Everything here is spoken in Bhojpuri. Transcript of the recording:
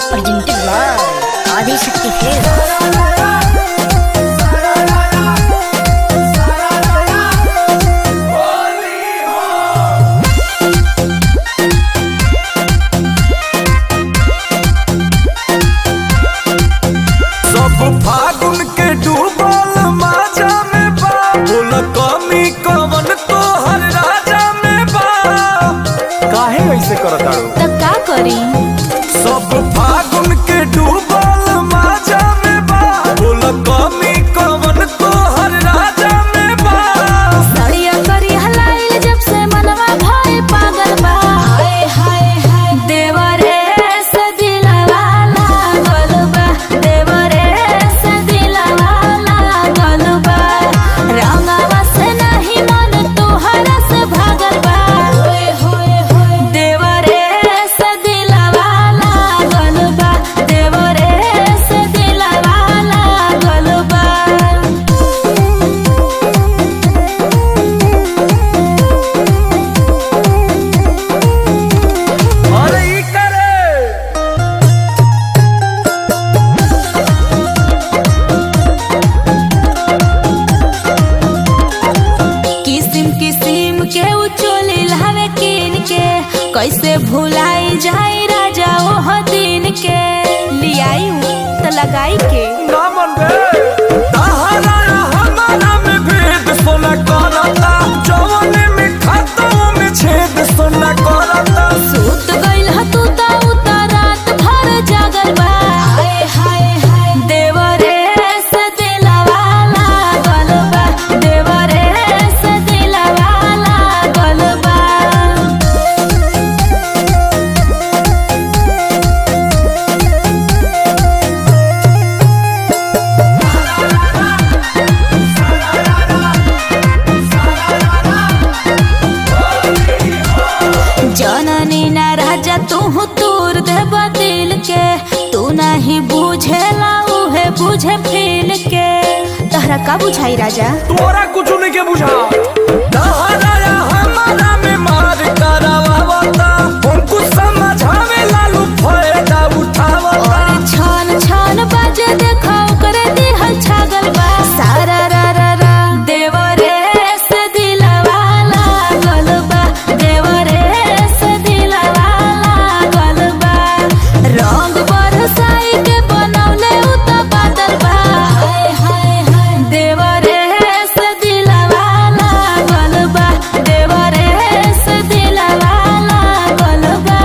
presented by Adi Shakti Films. फागुन के डूबल माजा में बा, बोल कमी कवन तो हर राजा में बा। काहे ऐसे करताड़ू त का करी? सब फागुन के डूबल माजा में बा, बोल कमी कवन तो हर राजा में बा। सड़िया करी हलाइल जब से मनवा भाई पागल बा। हाय हाय हाय देवरे से दिलवा लागल बा, देवरे से दिलवा लागल बा। रंगवा से नहीं मन तोहरा से भागल बा। होय होय होय देवरे से दिलवा लागल बा, देवरे से दिलवा लागल बा। अरे ई करे किसिम किसिम के उचोली लावे किन के, कैसे भुलाई जाई राजा ओह दिन के। लियाई त लगाई के ना मन बे तहरा हमारा में भेद सोना करता, जवानी में खाता में छेद सोना करता। सूत गइल ह तू त उतरात भर जागल बा। हाय हाय हाय देवरे से दिलवा लागल बा, देवरे से दिलवा लागल बा। जननी ना राजा तू तूर देब दिल के, तू नहीं बुझेला उहे बुझे फील के। तहरा का बुझाई राजा? तोरा कुछ नहीं के बुझा तहरा